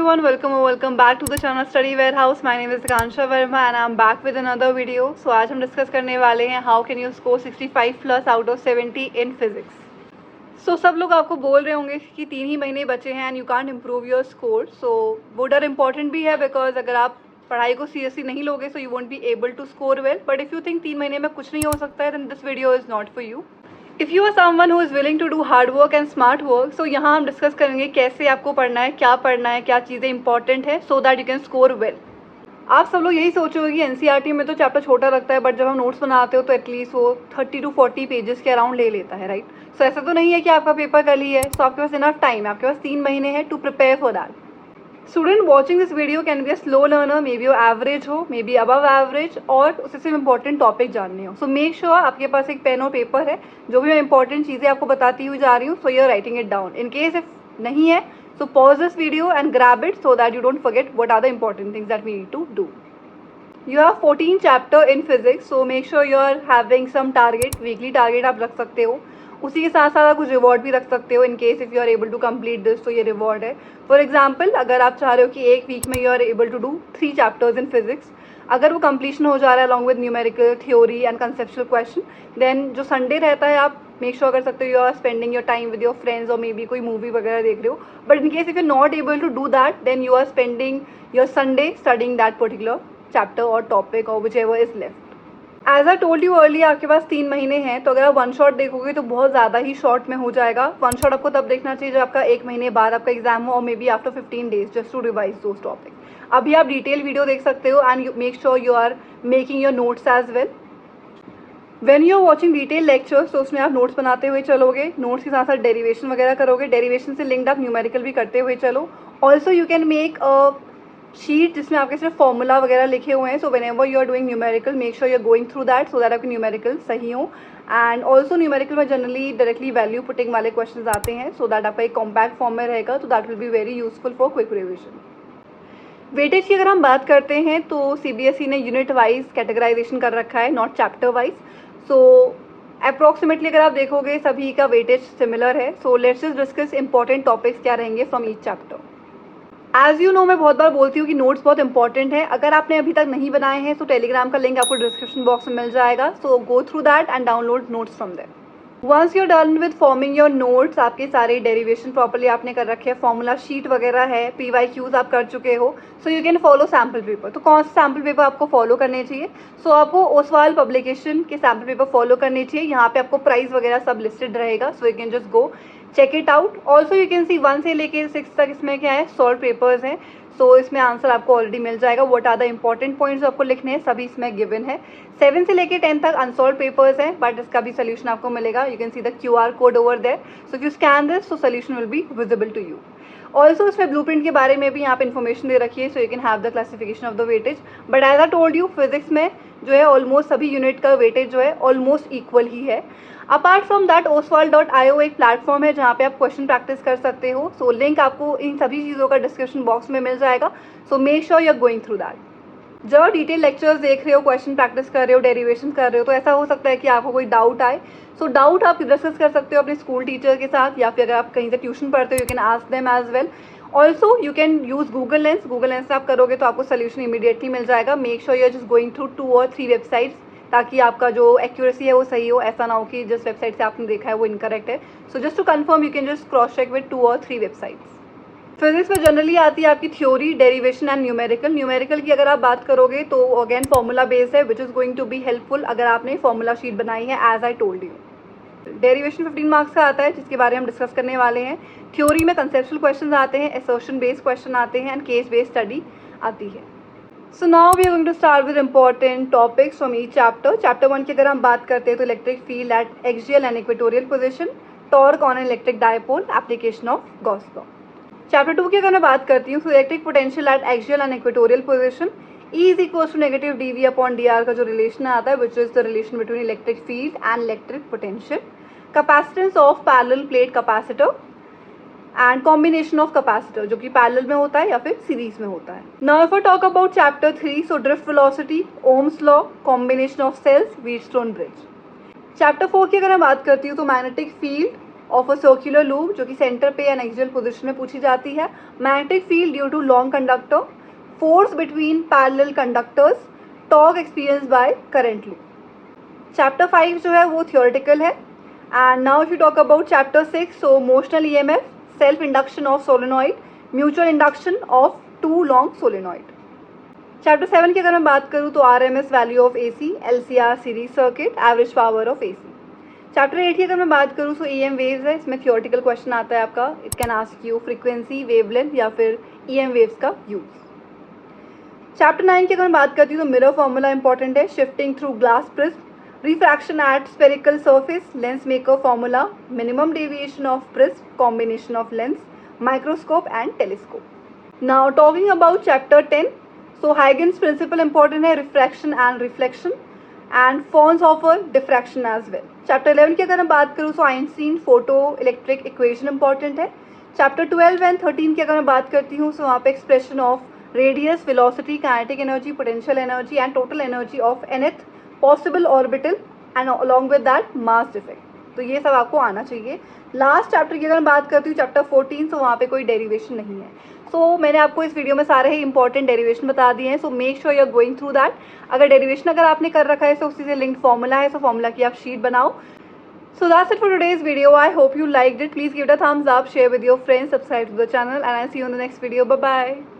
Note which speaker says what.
Speaker 1: everyone, welcome back to the channel Study Warehouse. My name is Kansha Verma and I'm back with another video. So आज हम discuss करने वाले हैं how can you score 65 plus out of 70 in physics. So सब लोग आपको बोल रहे होंगे कि 3 ही महीने बचे हैं and you can't improve your score. So वो डर important भी है because अगर आप पढ़ाई को सीरियसली नहीं लोगे so you won't be able to score well. But if you think 3 महीने में कुछ नहीं हो सकता है then this video is not for you. If you are someone who is willing to do hard work and smart work, so यहाँ हम discuss करेंगे कैसे आपको पढ़ना है, क्या चीज़ें इंपॉर्टेंट है so that you can score well. आप सब लोग यही सोचोगे कि एनसीईआरटी में तो चैप्टर छोटा लगता है बट जब हम नोट्स बनाते हो तो एटलीस्ट वो 30 to 40 पेजेस के अराउंड ले लेता है, राइट. सो ऐसा तो नहीं है कि आपका पेपर कल ही है. सो आपके पास इनफ टाइम है, आपके पास 3 महीने हैं to prepare for that. Student watching this video can be a slow learner, maybe वो एवरेज हो, मे बी अबव एवरेज, और उससे सिर्फ इंपॉर्टेंट टॉपिक जानने हो. सो मेक श्योर आपके पास एक पेन और पेपर है. जो भी मैं इंपॉर्टेंट चीज़ें आपको बताती हुई जा रही हूँ so you are writing it down. In case if नहीं है so pause this video and grab it so that you don't forget what are the important things that we need to do. You have 14 chapter in physics, so make sure you are having some target, weekly target आप रख सकते हो. उसी के साथ साथ आप कुछ रिवॉर्ड भी रख सकते हो in case if you are able to complete this, तो ये रिवॉर्ड है. फॉर एग्जाम्पल अगर आप चाह रहे हो कि एक वीक में you are able to do 3 chapters in physics, अगर वो कंप्लीशन हो जा रहा है along with numerical theory and conceptual question, then जो संडे रहता है आप मेक श्योर कर सकते हो you are spending your time with your friends और मे बी कोई मूवी वगैरह देख रहे हो. But in case if you not able to do that then you are spending your Sunday studying that particular chapter और topic और whichever is left. As I told you early आपके पास 3 महीने हैं, तो अगर आप वन शॉट देखोगे तो बहुत ज़्यादा ही शॉर्ट में हो जाएगा. वन शॉट आपको तब देखना चाहिए जब आपका 1 महीने बाद आपका एग्जाम हो और maybe after 15 days just to revise those topic. अभी आप डिटेल वीडियो देख सकते हो and make sure you are making your notes as well. When you are watching detail lectures तो उसमें आप नोट्स बनाते हुए चलोगे, नोट्स के साथ साथ डेरिवेशन वगैरह करोगे, डेरिवेशन से लिंक्ड आप न्यूमेरिकल भी करते हुए चलो. Also you can make a sheet जिसमें आपके सिर्फ फॉर्मूला वगैरह लिखे हुए हैं. So whenever you are doing numerical make sure you are going through that so that आपके न्यूमेरिकल सही हो. एंड ऑल्सो न्यूमेरिकल में जनरली डायरेक्टली वैल्यू पुटिंग वाले क्वेश्चन आते हैं सो दैट आपका एक कॉम्पैक्ट फॉर्म में रहेगा, तो that will be very useful for quick revision. Weightage की अगर हम बात करते हैं तो सीबीएसई ने यूनिट वाइज कैटेगराइजेशन कर रखा है, not chapter wise. So approximately अगर आप देखोगे सभी का वेटेज सिमिलर है. So let's just discuss important topics क्या रहेंगे from each chapter. As you know मैं बहुत बार बोलती हूँ कि नोट्स बहुत इंपॉर्टेंट है. अगर आपने अभी तक नहीं बनाए हैं तो टेलीग्राम का लिंक आपको डिस्क्रिप्शन बॉक्स में मिल जाएगा. So go through that and download notes from there. Once you are done with forming your notes, आपके सारे डेरिवेशन प्रॉपर्ली आपने कर रखे हैं, फॉर्मूला शीट वगैरह है, PYQs आप कर चुके हो, सो you can follow sample paper. तो कौन सा सैम्पल पेपर आपको फॉलो करने चाहिए? सो आपको ओसवाल पब्लिकेशन के सैम्पल पेपर फॉलो करने चाहिए. यहाँ पे आपको प्राइस वगैरह सब लिस्टेड रहेगा, so you can just go check it out. Also you can see 1 से लेके 6 तक इसमें क्या है सॉल्व पेपर्स हैं. सो इसमें आंसर आपको ऑलरेडी मिल जाएगा. What are the important points जो आपको लिखने हैं सभी इसमें गिवन है. 7 से लेके 10 तक अनसॉल्व पेपर्स हैं बट इसका भी सोल्यूशन आपको मिलेगा. You can see the QR code over there. So if you scan this so solution will be visible to you. Also इसमें ब्लूप्रिंट के बारे में भी यहाँ पे इन्फॉर्मेशन दे रखी है so you can have the classification of the weightage. But as I told you physics में जो है ऑलमोस्ट सभी यूनिट का वेटेज जो है ऑलमोस्ट इक्वल ही है. अपार्ट फ्रॉम दैट oswal.io एक प्लेटफॉर्म है जहाँ पे आप क्वेश्चन प्रैक्टिस कर सकते हो. सो लिंक आपको इन सभी चीज़ों का डिस्क्रिप्शन बॉक्स में मिल जाएगा. So make sure you are going through that. जब आप डिटेल लेक्चर्स देख रहे हो, क्वेश्चन प्रैक्टिस कर रहे हो, डेरिवेशन कर रहे हो, तो ऐसा हो सकता है कि आपको कोई डाउट आए. सो डाउट आप डिस्कस कर सकते हो अपने स्कूल टीचर के साथ या फिर अगर आप कहीं से ट्यूशन पढ़ते हो you can ask them as well. Also you can use Google lens. Google lens से आप करोगे तो आपको सोल्यूशन इमीडिएटली मिल जाएगा. Make sure you are just going through 2 or 3 websites ताकि आपका जो एक्यूरेसी है वो सही हो. ऐसा ना हो कि जिस वेबसाइट से आपने देखा है वो इनकरेक्ट है. So just to confirm you can just cross check with 2 or 3 websites. Physics में जनरली आती है आपकी theory, derivation and numerical. Numerical की अगर आप बात करोगे तो अगेन फॉर्मूला बेस्ड है which is going to be helpful अगर आपने फॉर्मूला शीट बनाई है as I told you. Derivation 15 marks का आता है जिसके बारे में हम डिस्कस करने वाले हैं. थ्योरी में कंसेप्चुअल क्वेश्चन आते हैं, असर्शन बेस्ड क्वेश्चन आते हैं एंड केस बेस्ड स्टडी आती है. So now we are going to start with important topics from each chapter. Chapter 1 की अगर हम बात करते हैं तो electric field at axial and equatorial position, torque on an electric dipole, application of Gauss law. Chapter 2 की अगर मैं बात करती हूँ तो electric potential at axial and equatorial position, E is equal to negative dV upon dr का जो relation आता है which is the relation between electric field and electric potential. Capacitance of parallel plate capacitor and combination of capacitor जो कि parallel में होता है या फिर सीरीज में होता है. Now if I talk about chapter 3 so drift velocity, Ohm's law, combination of cells, Wheatstone bridge. Chapter 4 की अगर मैं बात करती हूँ तो magnetic field, of a circular loop जो कि सेंटर पे या एक्सियल पोजिशन में पूछी जाती है. Magnetic field due to long conductor, force between parallel conductors, torque experience by current loop. Chapter 5 जो है वो थियोरेटिकल है. And now if you talk about chapter 6, so motional EMF, self induction of solenoid, mutual induction of two long solenoid. Chapter 7 की अगर मैं बात करूँ तो RMS value of AC, LCR series circuit, average power of AC. Chapter 8 की अगर मैं बात करूँ तो ईएम वेव्स है. इसमें थियोरेटिकल क्वेश्चन आता है आपका. It can ask you frequency, wavelength या फिर ईएम वेव्स का यूज. चैप्टर 9 की अगर मैं बात करती हूँ तो मिरर फॉर्मूला इंपॉर्टेंट है. Shifting through glass prism, refraction at spherical surface, lens maker formula, minimum deviation of prism, combination of lens, microscope and telescope. Now talking about chapter 10, so Huygens principle important है. Refraction and reflection and forms of diffraction as well. Chapter 11 की अगर मैं बात करूँ तो Einstein photo electric equation important है. Chapter 12 and 13 की अगर मैं बात करती हूँ तो वहाँ पे expression of radius, velocity, kinetic energy, potential energy and total energy of nth possible orbital and along with that mass defect. तो ये सब आपको आना चाहिए. लास्ट चैप्टर की अगर मैं बात करती हूँ चैप्टर 14, तो वहाँ पे कोई डेरिवेशन नहीं है. सो मैंने आपको इस वीडियो में सारे ही इंपॉर्टेंट डेरिवेशन बता दिए हैं. So make sure you are going through that. अगर डेरिवेशन अगर आपने कर रखा है तो उसी से लिंक्ड फॉर्मूला है, सो फॉर्मूला की आप शीट बनाओ. So that's it for today's video. I hope you liked it. Please give it a thumbs up, share with your friends, subscribe to the channel, and I'll see you in the next video. Bye bye.